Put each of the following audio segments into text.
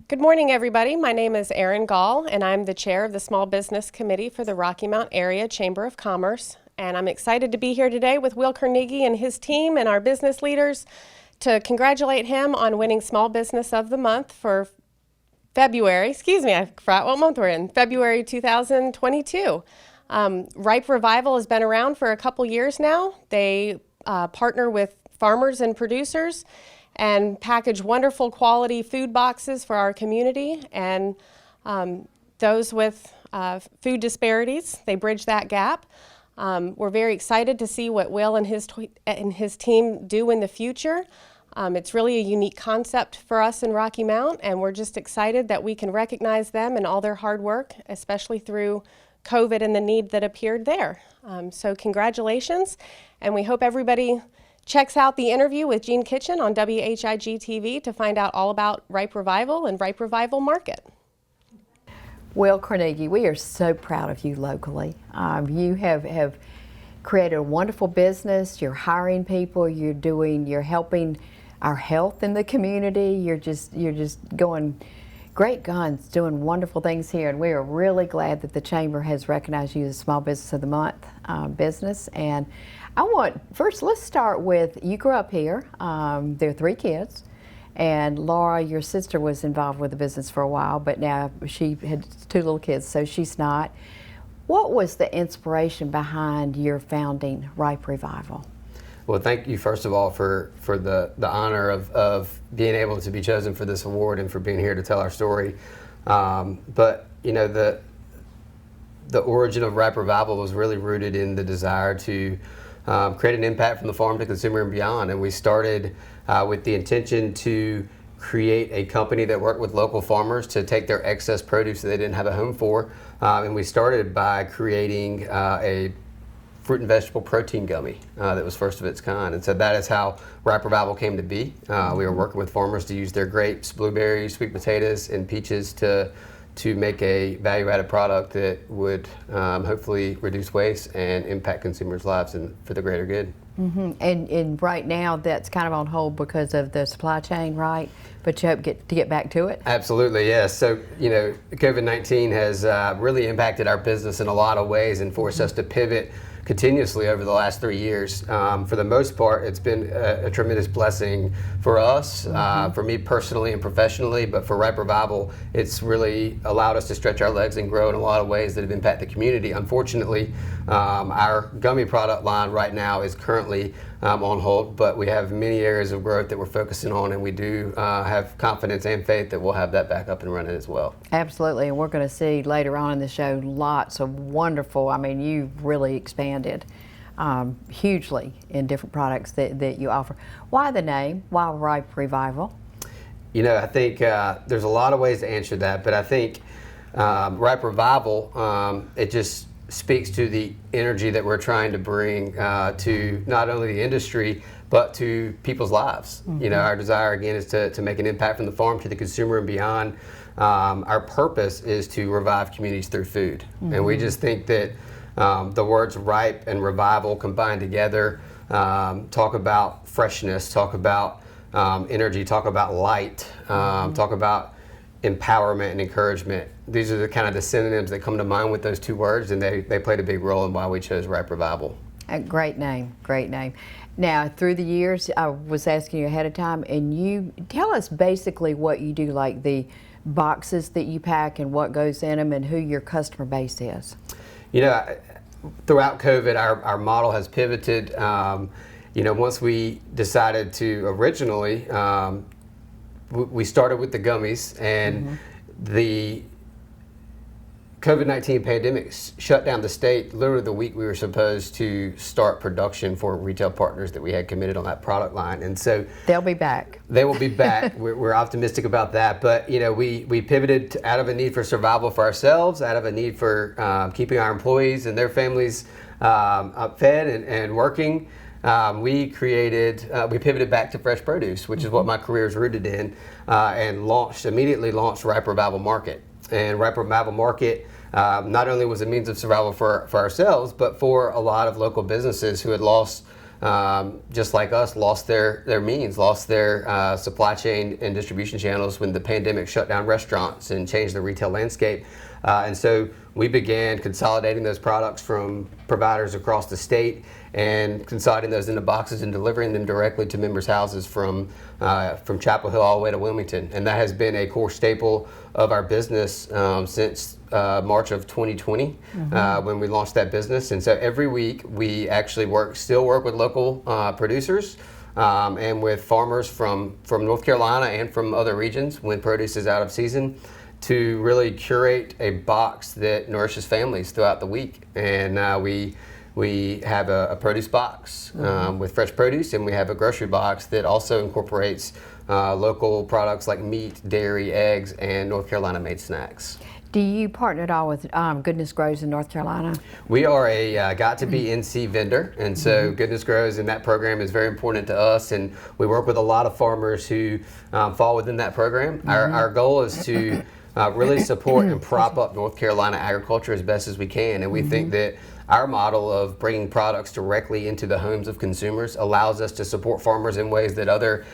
Good morning, everybody. My name is Erin Gall, and I'm the chair of the Small Business Committee for the Rocky Mount Area Chamber of Commerce. And I'm excited to be here today with Will Carnegie and his team and our business leaders to congratulate him on winning Small Business of the Month for February. Excuse me, I forgot what month we're in. February 2022. Ripe Revival has been around for a couple years now. They partner with farmers and producers and package wonderful quality food boxes for our community and those with food disparities. They bridge that gap. We're very excited to see what Will and his team do in the future. It's really a unique concept for us in Rocky Mount, and we're just excited that we can recognize them and all their hard work, especially through COVID and the need that appeared there. So congratulations, and we hope everybody checks out the interview with Gene Kitchen on WHIG TV to find out all about Ripe Revival and Ripe Revival Market. Will Carnegie, we are so proud of you locally. You have created a wonderful business. You're hiring people. You're helping our health in the community. You're just going great guns, doing wonderful things here, and we are really glad that the Chamber has recognized you as Small Business of the Month business. And let's start with, you grew up here. There are 3 kids, and Laura, your sister, was involved with the business for a while, but now she had 2 little kids, so she's not. What was the inspiration behind your founding Ripe Revival? Well, thank you first of all for the honor of being able to be chosen for this award and for being here to tell our story. But you know, the origin of Ripe Revival was really rooted in the desire to create an impact from the farm to consumer and beyond. And we started with the intention to create a company that worked with local farmers to take their excess produce that they didn't have a home for. And we started by creating a fruit and vegetable protein gummy that was first of its kind. And so that is how Ripe Revival came to be. We were working with farmers to use their grapes, blueberries, sweet potatoes, and peaches to make a value-added product that would hopefully reduce waste and impact consumers' lives and for the greater good. Mm-hmm. And right now that's kind of on hold because of the supply chain, right? But you hope to get back to it? Absolutely, yes. So, you know, COVID-19 has really impacted our business in a lot of ways and forced us to pivot continuously over the last 3 years. For the most part, it's been a tremendous blessing for us, for me personally and professionally, but for Ripe Revival, it's really allowed us to stretch our legs and grow in a lot of ways that have impacted the community. Unfortunately, our gummy product line right now is currently on hold, but we have many areas of growth that we're focusing on, and we do have confidence and faith that we'll have that back up and running as well. Absolutely, and we're going to see later on in the show lots of wonderful, I mean, you've really expanded hugely in different products that you offer. Why the name? Why Ripe Revival? You know, I think there's a lot of ways to answer that, but I think Ripe Revival, it just speaks to the energy that we're trying to bring to not only the industry, but to people's lives. Mm-hmm. You know, our desire again is to make an impact from the farm to the consumer and beyond. Our purpose is to revive communities through food. Mm-hmm. And we just think that the words ripe and revival combined together talk about freshness, talk about energy, talk about light, talk about empowerment and encouragement. These are the kind of the synonyms that come to mind with those 2 words, and they played a big role in why we chose Ripe Revival. A great name, great name. Now, through the years, I was asking you ahead of time, and you tell us basically what you do, like the boxes that you pack and what goes in them and who your customer base is. You know, throughout COVID, our model has pivoted. You know, once we decided to originally, we started with the gummies, and the COVID-19 pandemic shut down the state literally the week we were supposed to start production for retail partners that we had committed on that product line. And so they'll be back. They will be back. We're optimistic about that. But you know, we pivoted out of a need for survival for ourselves, out of a need for keeping our employees and their families fed and working, we pivoted back to fresh produce, which is what my career is rooted in, and immediately launched Ripe Revival Market. And Ripe Revival Market not only was a means of survival for ourselves, but for a lot of local businesses who had lost, just like us, lost their means, lost their supply chain and distribution channels when the pandemic shut down restaurants and changed the retail landscape. And so we began consolidating those products from providers across the state and consolidating those into boxes and delivering them directly to members' houses from Chapel Hill all the way to Wilmington. And that has been a core staple of our business since March of 2020 when we launched that business. And so every week we actually still work with local producers and with farmers from North Carolina and from other regions when produce is out of season, to really curate a box that nourishes families throughout the week. And we have a produce box with fresh produce, and we have a grocery box that also incorporates local products like meat, dairy, eggs, and North Carolina made snacks. Do you partner at all with Goodness Grows in North Carolina? We are a Got to Be NC vendor, and so Goodness Grows in that program is very important to us, and we work with a lot of farmers who fall within that program. Our goal is to really support and prop up North Carolina agriculture as best as we can, and we think that our model of bringing products directly into the homes of consumers allows us to support farmers in ways that other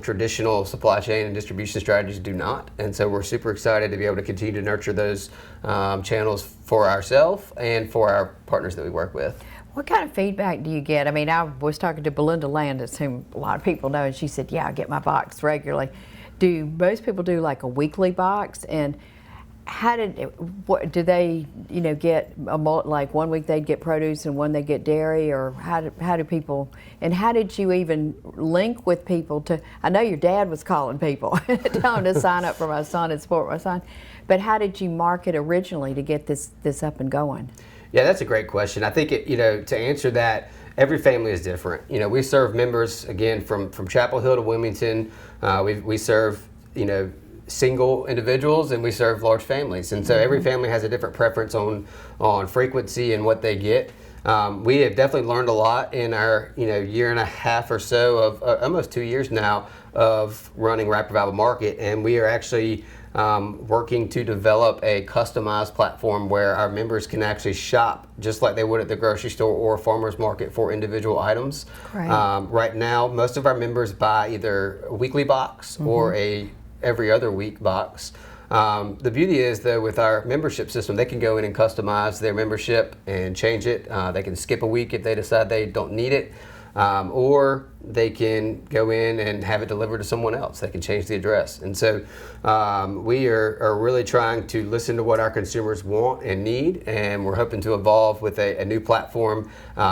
traditional supply chain and distribution strategies do not. And so we're super excited to be able to continue to nurture those channels for ourselves and for our partners that we work with. What kind of feedback do you get? I mean, I was talking to Belinda Landis, whom a lot of people know, and she said, yeah, I get my box regularly. Do most people do like a weekly box? And do they, get like 1 week they'd get produce and one they get dairy, or how do people, and how did you even link with people to, I know your dad was calling people, telling them to sign up for my son and support my son, but how did you market originally to get this up and going? Yeah, that's a great question. I think to answer that, every family is different. We serve members, again, from Chapel Hill to Wilmington. We serve, single individuals, and we serve large families. And so every family has a different preference on frequency and what they get. We have definitely learned a lot in our year and a half or so of almost 2 years now of running Ripe Revival Market, and we are actually working to develop a customized platform where our members can actually shop just like they would at the grocery store or farmer's market for individual items. Right now, most of our members buy either a weekly box or a every other week box. The beauty is, though, with our membership system, they can go in and customize their membership and change it. They can skip a week if they decide they don't need it. Or they can go in and have it delivered to someone else. They can change the address. And so we are really trying to listen to what our consumers want and need, and we're hoping to evolve with a new platform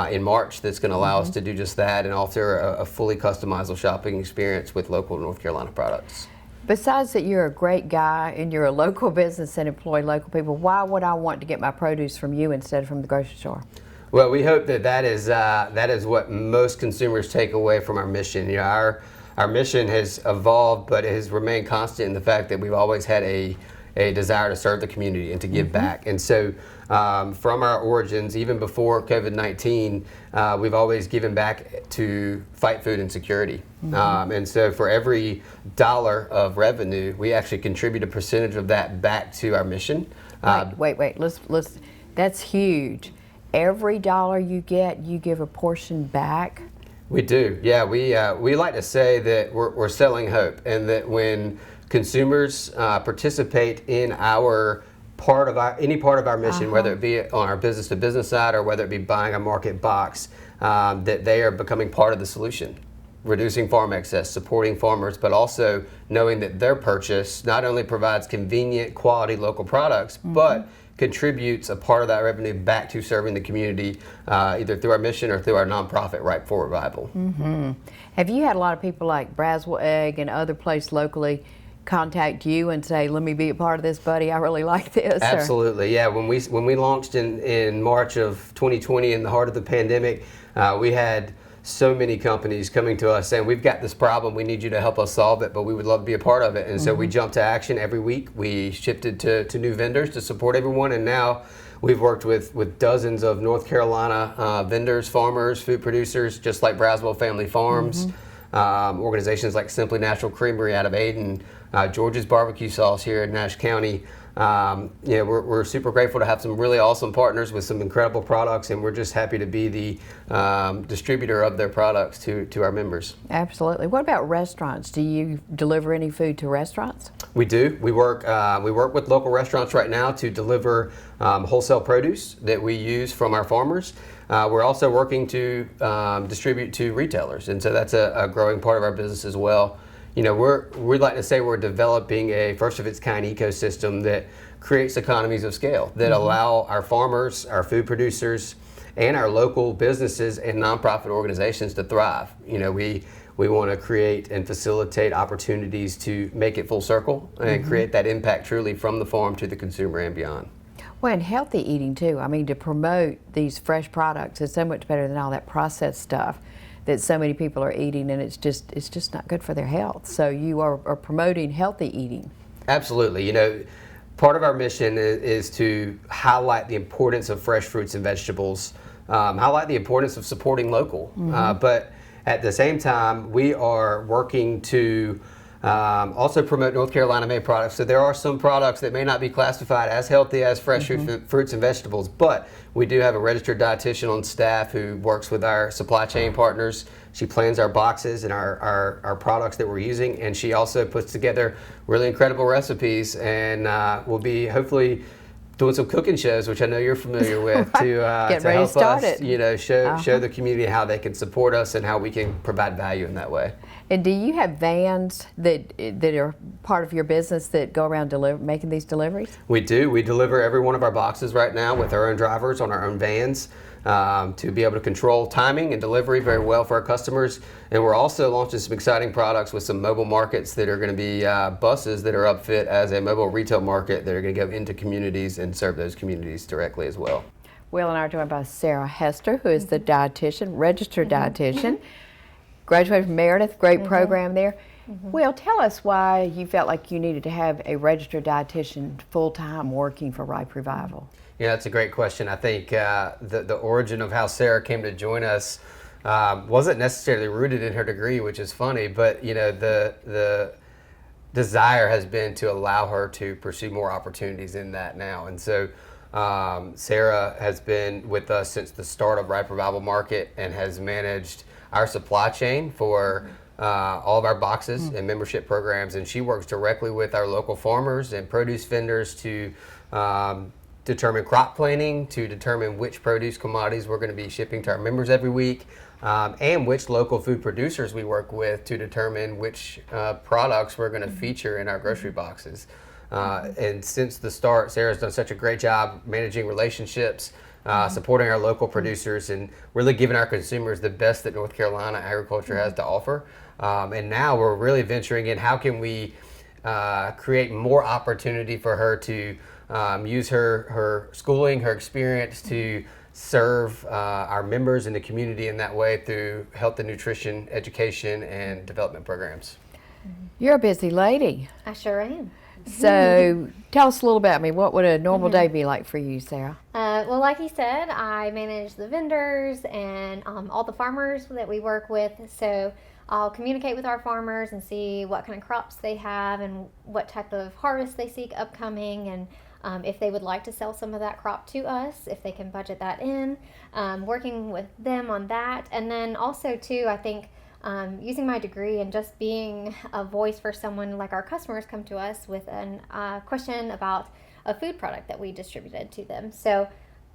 in March that's going to allow us to do just that and offer a fully customizable shopping experience with local North Carolina products. Besides that you're a great guy and you're a local business and employ local people, why would I want to get my produce from you instead of from the grocery store? Well, we hope that is what most consumers take away from our mission. Our mission has evolved, but it has remained constant in the fact that we've always had a desire to serve the community and to give back. And so from our origins, even before COVID-19, we've always given back to fight food insecurity. And so for every dollar of revenue, we actually contribute a percentage of that back to our mission. Wait, let's, that's huge. Every dollar you get, you give a portion back? We do, yeah. We like to say that we're selling hope, and that when consumers participate in any part of our mission, whether it be on our business to business side or whether it be buying a market box, that they are becoming part of the solution, reducing farm excess, supporting farmers, but also knowing that their purchase not only provides convenient, quality local products, but contributes a part of that revenue back to serving the community, either through our mission or through our nonprofit Ripe for Revival. Have you had a lot of people like Braswell Egg and other places locally contact you and say, let me be a part of this, buddy, I really like this? Absolutely, yeah. When we launched in March of 2020 in the heart of the pandemic, we had so many companies coming to us saying, we've got this problem, we need you to help us solve it, but we would love to be a part of it. And so we jumped to action every week. We shifted to new vendors to support everyone, and now We've worked with dozens of North Carolina vendors, farmers, food producers, just like Braswell Family Farms, organizations like Simply Natural Creamery out of Aden, George's Barbecue Sauce here in Nash County. We're super grateful to have some really awesome partners with some incredible products, and we're just happy to be the distributor of their products to our members. Absolutely. What about restaurants? Do you deliver any food to restaurants? We do. We work with local restaurants right now to deliver wholesale produce that we use from our farmers. We're also working to distribute to retailers, and so that's a growing part of our business as well. We'd like to say we're developing a first of its kind ecosystem that creates economies of scale that allow our farmers, our food producers, and our local businesses and nonprofit organizations to thrive. We want to create and facilitate opportunities to make it full circle and create that impact truly from the farm to the consumer and beyond. Well, and healthy eating too. I mean, to promote these fresh products is so much better than all that processed stuff that so many people are eating, and it's just not good for their health. So you are promoting healthy eating. Absolutely. Part of our mission is to highlight the importance of fresh fruits and vegetables, highlight the importance of supporting local. But at the same time, we are working to also promote North Carolina made products. So there are some products that may not be classified as healthy as fresh fruits and vegetables, but we do have a registered dietitian on staff who works with our supply chain partners. She plans our boxes and our products that we're using, and she also puts together really incredible recipes, and we'll be hopefully doing some cooking shows, which I know you're familiar with, to help us, show the community how they can support us and how we can provide value in that way. And do you have vans that are part of your business that go around making these deliveries? We do. We deliver every one of our boxes right now with our own drivers on our own vans to be able to control timing and delivery very well for our customers. And we're also launching some exciting products with some mobile markets that are going to be buses that are upfit as a mobile retail market that are going to go into communities and serve those communities directly as well. Will and I are joined by Sarah Hester, who is the dietitian, registered dietitian. Graduated from Meredith, great program there. Will, tell us why you felt like you needed to have a registered dietitian full-time working for Ripe Revival. Yeah, that's a great question. I think the origin of how Sarah came to join us wasn't necessarily rooted in her degree, which is funny, but the desire has been to allow her to pursue more opportunities in that now. And so Sarah has been with us since the start of Ripe Revival Market and has managed our supply chain for all of our boxes and membership programs, and she works directly with our local farmers and produce vendors to determine crop planning, to determine which produce commodities we're going to be shipping to our members every week, and which local food producers we work with to determine which products we're going to feature in our grocery boxes. And since the start, Sarah's done such a great job managing relationships, supporting our local producers, and really giving our consumers the best that North Carolina agriculture has to offer. And now we're really venturing in how can we create more opportunity for her to use her schooling, her experience to serve our members in the community in that way through health and nutrition education and development programs. You're a busy lady. I sure am. So tell us a little bit. What would a normal day be like for you, Sarah? Well, like you said, I manage the vendors and all the farmers that we work with. So I'll communicate with our farmers and see what kind of crops they have and what type of harvest they seek upcoming, and if they would like to sell some of that crop to us, if they can budget that in, working with them on that. And then also too, I think using my degree and just being a voice for someone, like our customers come to us with a question about a food product that we distributed to them. So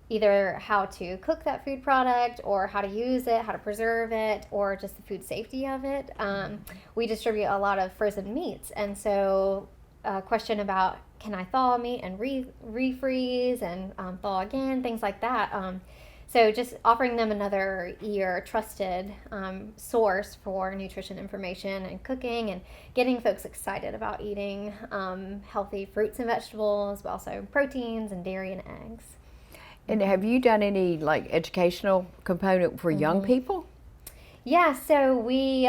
either how to cook that food product or how to use it, how to preserve it, or just the food safety of it. We distribute a lot of frozen meats, and so a question about can I thaw meat and refreeze and thaw again, things like that. So just offering them another trusted source for nutrition information and cooking, and getting folks excited about eating healthy fruits and vegetables, but also proteins and dairy and eggs. And have you done any educational component for young people? Yeah, so we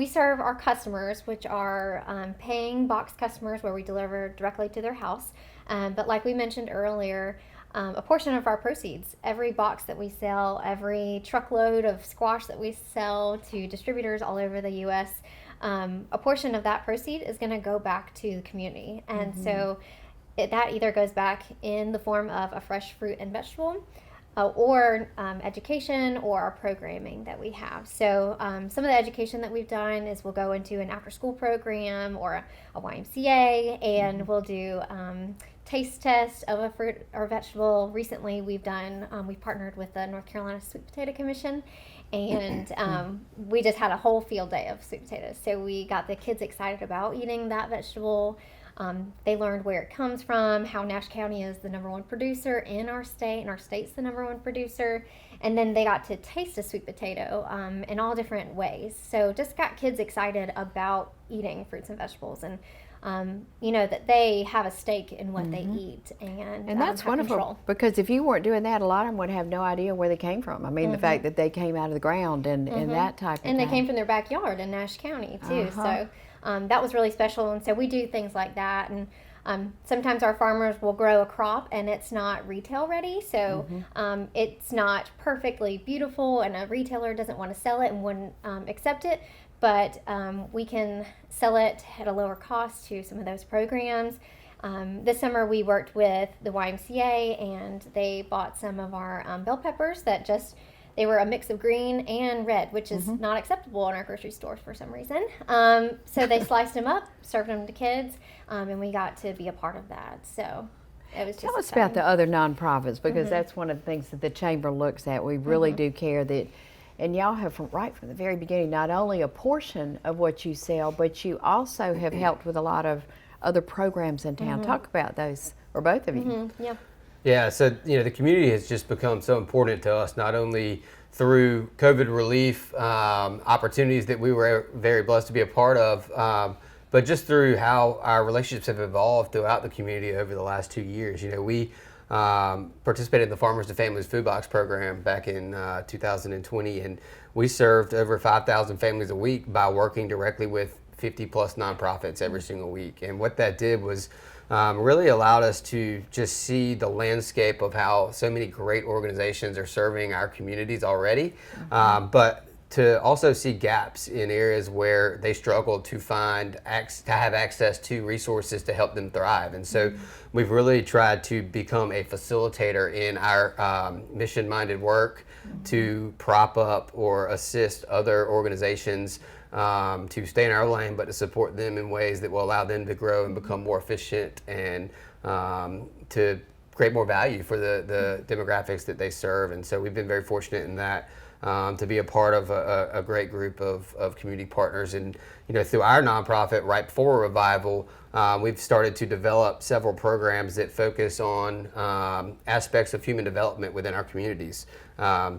serve our customers, which are paying box customers where we deliver directly to their house. But like we mentioned earlier, a portion of our proceeds. Every box that we sell, every truckload of squash that we sell to distributors all over the U.S., a portion of that proceed is going to go back to the community. And so that either goes back in the form of a fresh fruit and vegetable, or education, or our programming that we have. So some of the education that we've done is we'll go into an after-school program or a YMCA, and we'll do taste test of a fruit or vegetable. Recently, we've partnered with the North Carolina Sweet Potato Commission, and we just had a whole field day of sweet potatoes. So we got the kids excited about eating that vegetable. They learned where it comes from, how Nash County is the #1 producer in our state, and our state's the #1 producer. And then they got to taste a sweet potato in all different ways. So just got kids excited about eating fruits and vegetables, and that they have a stake in what they eat. And that's have wonderful, control. because if you weren't doing that, a lot of them would have no idea where they came from. I mean, the fact that they came out of the ground and that type of And they thing. came from their backyard in Nash County too. So that was really special. And so we do things like that. And sometimes our farmers will grow a crop and it's not retail ready. So it's not perfectly beautiful, and a retailer doesn't want to sell it and wouldn't accept it. But we can sell it at a lower cost to some of those programs. This summer we worked with the YMCA, and they bought some of our bell peppers that they were a mix of green and red, which is not acceptable in our grocery stores for some reason. So they sliced them up, served them to kids, and we got to be a part of that. So it was just Tell us exciting. about the other nonprofits, because that's one of the things that the Chamber looks at. We really do care that, and y'all have right from the very beginning, not only a portion of what you sell, but you also have helped with a lot of other programs in town. Talk about those, or both of you. Yeah. Yeah, so the community has just become so important to us, not only through COVID relief opportunities that we were very blessed to be a part of, but just through how our relationships have evolved throughout the community over the last 2 years. We participated in the Farmers to Families Food Box program back in 2020, and we served over 5,000 families a week by working directly with 50 plus nonprofits every single week. And what that did was really allowed us to just see the landscape of how so many great organizations are serving our communities already, but to also see gaps in areas where they struggle to have access to resources to help them thrive. And so we've really tried to become a facilitator in our mission-minded work to prop up or assist other organizations to stay in our lane, but to support them in ways that will allow them to grow and become more efficient, and to create more value for the demographics that they serve. And so we've been very fortunate in that, to be a part of a great group of community partners. And through our nonprofit, right before Revival, we've started to develop several programs that focus on aspects of human development within our communities,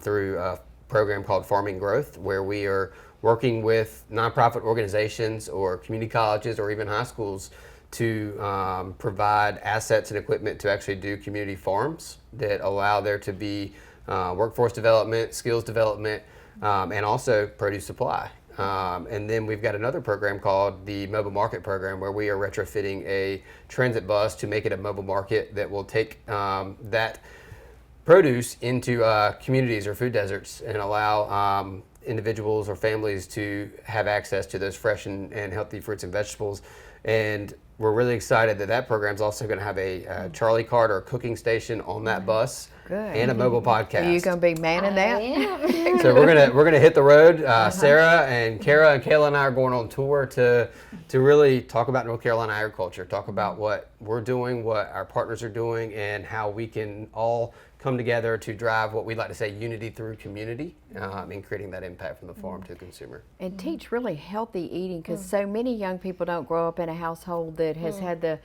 through a program called Farming Growth, where we are working with nonprofit organizations or community colleges or even high schools to provide assets and equipment to actually do community farms that allow there to be workforce development, skills development, and also produce supply. And then we've got another program called the Mobile Market Program, where we are retrofitting a transit bus to make it a mobile market that will take that produce into communities or food deserts and allow individuals or families to have access to those fresh and healthy fruits and vegetables. And we're really excited that program is also going to have a Charlie cart or a cooking station on that bus. Good. And a mobile podcast. Are you going to be manning that? Yeah. So we're gonna hit the road. Sarah and Kara and Kayla and I are going on tour to really talk about North Carolina agriculture, talk about what we're doing, what our partners are doing, and how we can all come together to drive what we'd like to say unity through community, in creating that impact from the farm to the consumer. And teach really healthy eating, because so many young people don't grow up in a household that has had the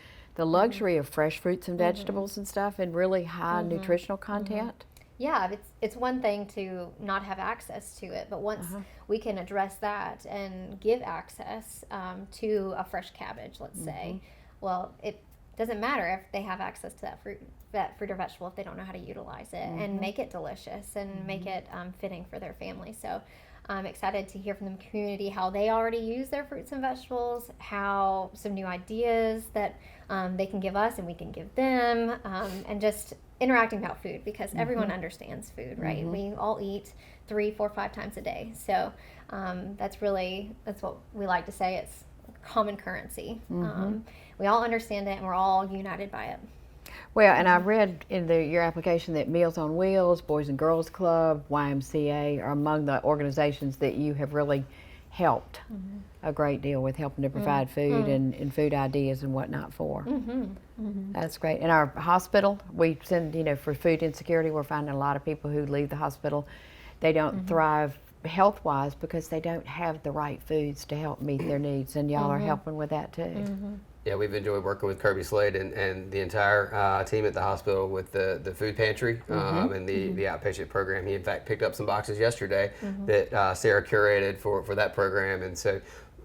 luxury of fresh fruits and vegetables and stuff, and really high nutritional content. Yeah, it's one thing to not have access to it, but once we can address that and give access to a fresh cabbage, let's say, well, it doesn't matter if they have access to that fruit or vegetable if they don't know how to utilize it and make it delicious and make it fitting for their family. So I'm excited to hear from the community how they already use their fruits and vegetables, how some new ideas that they can give us and we can give them, and just interacting about food, because everyone understands food, right? We all eat 3, 4, 5 times a day. So that's what we like to say. It's common currency. We all understand it, and we're all united by it. Well, and I read in your application that Meals on Wheels, Boys and Girls Club, YMCA are among the organizations that you have really helped a great deal with, helping to provide food and food ideas and whatnot for. That's great. In our hospital, we send, for food insecurity, we're finding a lot of people who leave the hospital, they don't thrive health-wise because they don't have the right foods to help meet their needs, and y'all are helping with that too. Yeah, we've enjoyed working with Kirby Slade and the entire team at the hospital with the food pantry and the outpatient program. He, in fact, picked up some boxes yesterday that Sarah curated for that program. And so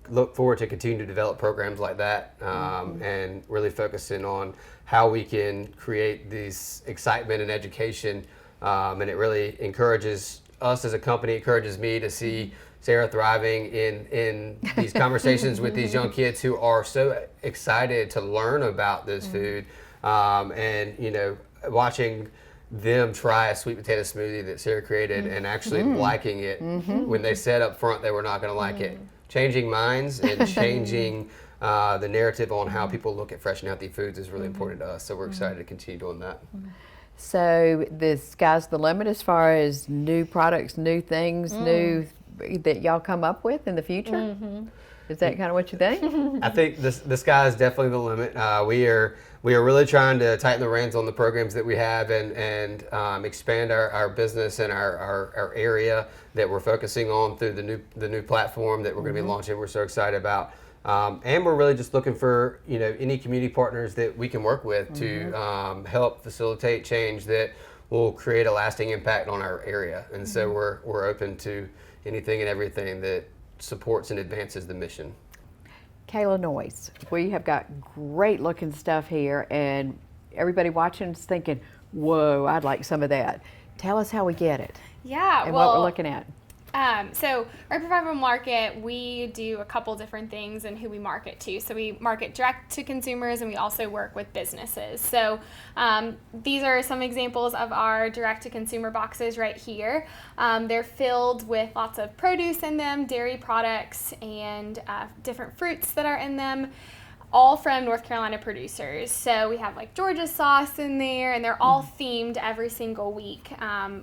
look forward to continue to develop programs like that and really focusing on how we can create this excitement and education. And it really encourages us as a company, encourages me to see Sarah thriving in these conversations with these young kids who are so excited to learn about this food, and watching them try a sweet potato smoothie that Sarah created and actually liking it when they said up front they were not going to like it. Changing minds and changing the narrative on how people look at fresh and healthy foods is really important to us. So we're excited to continue doing that. So the sky's the limit as far as new products, new things, new that y'all come up with in the future? Is that kind of what you think? I think the sky is definitely the limit. We are really trying to tighten the reins on the programs that we have and expand our business and our area that we're focusing on through the new platform that we're going to be launching. We're so excited about. And we're really just looking for any community partners that we can work with to help facilitate change that will create a lasting impact on our area. And so we're open to anything and everything that supports and advances the mission. Kayla Noyes, we have got great looking stuff here, and everybody watching is thinking, whoa, I'd like some of that. Tell us how we get it. Yeah, and well, what we're looking at. So Ripe Revival Market, we do a couple different things in who we market to. So we market direct to consumers, and we also work with businesses. So these are some examples of our direct to consumer boxes right here. They're filled with lots of produce in them, dairy products, and different fruits that are in them, all from North Carolina producers. So we have like Georgia sauce in there, and they're all themed every single week.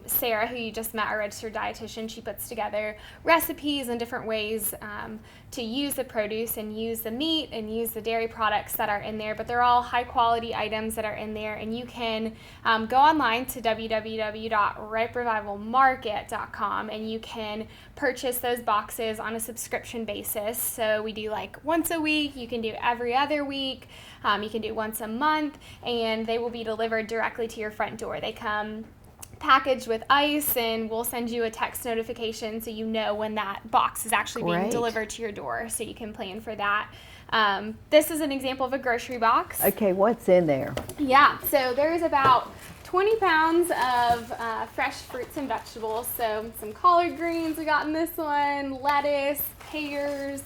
Sarah, who you just met, our registered dietitian, she puts together recipes and different ways to use the produce and use the meat and use the dairy products that are in there, but they're all high quality items that are in there, and you can go online to www.riperevivalmarket.com and you can purchase those boxes on a subscription basis. So we do like once a week, you can do every other week, you can do once a month, and they will be delivered directly to your front door. They come packaged with ice, and we'll send you a text notification so you know when that box is actually being delivered to your door, so you can plan for that. This is an example of a grocery box. Okay, what's in there? Yeah, so there's about 20 pounds of fresh fruits and vegetables. So some collard greens we got in this one, lettuce, pears.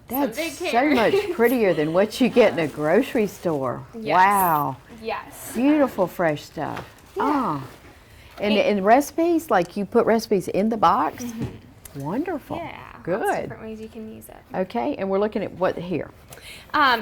That's so much prettier than what you get in a grocery store. Yes. Wow. Yes. Beautiful fresh stuff. Yeah. Oh. And recipes, like you put recipes in the box? Wonderful. Yeah. Good. Lots of different ways you can use it. Okay, and we're looking at what here?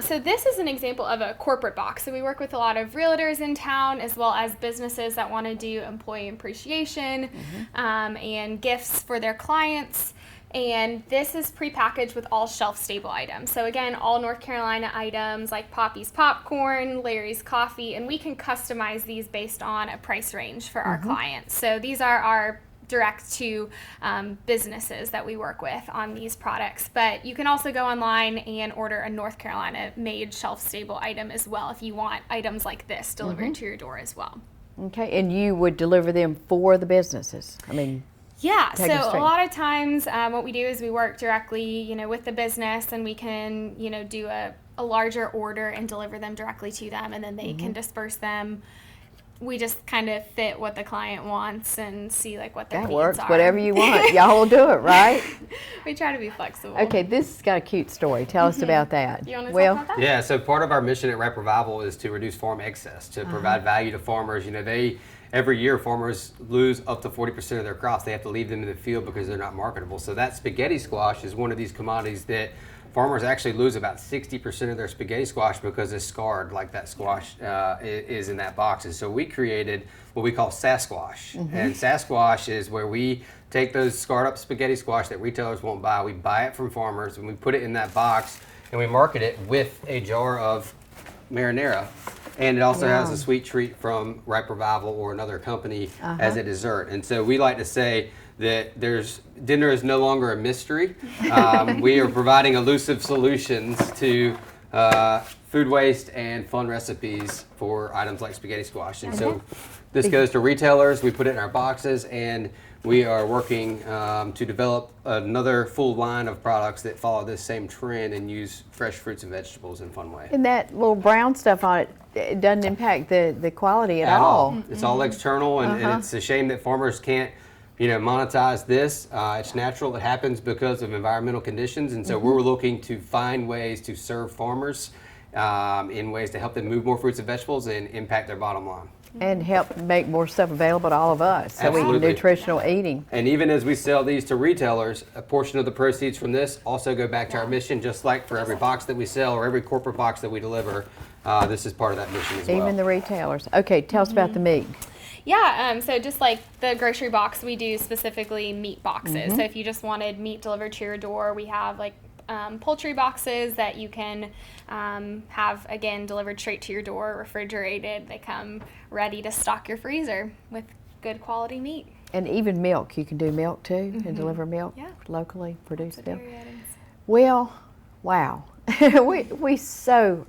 So this is an example of a corporate box. So we work with a lot of realtors in town, as well as businesses that want to do employee appreciation and gifts for their clients. And this is prepackaged with all shelf-stable items. So again, all North Carolina items like Poppy's popcorn, Larry's coffee, and we can customize these based on a price range for our clients. So these are our direct to businesses that we work with on these products. But you can also go online and order a North Carolina made shelf-stable item as well if you want items like this delivered to your door as well. Okay, and you would deliver them for the businesses? I mean, yeah, so a lot of times what we do is we work directly, with the business, and we can, do a larger order and deliver them directly to them, and then they can disperse them we just kind of fit what the client wants and see like what their That needs works. are. Whatever you want, y'all will do it, right? We try to be flexible. Okay, this has got a cute story. Tell us about that. You want to Well, talk about that? Yeah, so part of our mission at Rep Revival is to reduce farm excess, to provide value to farmers. You know, every year farmers lose up to 40% of their crops. They have to leave them in the field because they're not marketable. So that spaghetti squash is one of these commodities that farmers actually lose about 60% of their spaghetti squash because it's scarred like that squash is in that box. And so we created what we call Sasquash. And Sasquash is where we take those scarred up spaghetti squash that retailers won't buy. We buy it from farmers and we put it in that box and we market it with a jar of marinara. And it also has a sweet treat from Ripe Revival or another company as a dessert. And so we like to say that dinner is no longer a mystery. We are providing elusive solutions to food waste and fun recipes for items like spaghetti squash. And so this goes to retailers. We put it in our boxes, and we are working to develop another full line of products that follow this same trend and use fresh fruits and vegetables in a fun way. and that little brown stuff on it, it doesn't impact the quality at all. It's all external, and it's a shame that farmers can't, monetize this. It's natural. It happens because of environmental conditions, and so we're looking to find ways to serve farmers in ways to help them move more fruits and vegetables and impact their bottom line. And help make more stuff available to all of us. So we can Absolutely. nutritional eating. And even as we sell these to retailers, a portion of the proceeds from this also go back to our mission, just like for every box that we sell or every corporate box that we deliver. This is part of that mission as well. Even the retailers. Okay, tell us about the meat. Yeah, so just like the grocery box, we do specifically meat boxes. So if you just wanted meat delivered to your door, we have like poultry boxes that you can have, again, delivered straight to your door, refrigerated. They come ready to stock your freezer with good quality meat. And even milk. You can do milk too and deliver milk Yeah. locally produced milk. Dairy items. Well, wow. we are so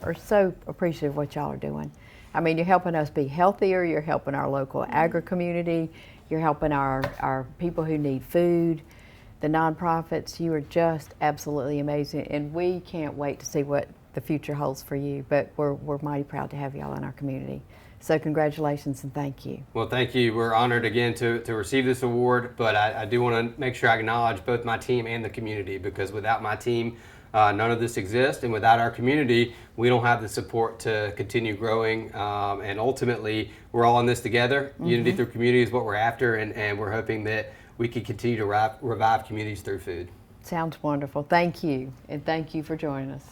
appreciative of what y'all are doing. I mean, you're helping us be healthier, you're helping our local agri-community, you're helping our people who need food, the nonprofits. You are just absolutely amazing, and we can't wait to see what the future holds for you, but we're mighty proud to have y'all in our community. So congratulations and thank you. Well, thank you. We're honored again to receive this award, but I do want to make sure I acknowledge both my team and the community, because without my team, none of this exists, and without our community, we don't have the support to continue growing. And ultimately, we're all in this together. Unity through community is what we're after, and we're hoping that we can continue to revive communities through food. Sounds wonderful. Thank you, and thank you for joining us.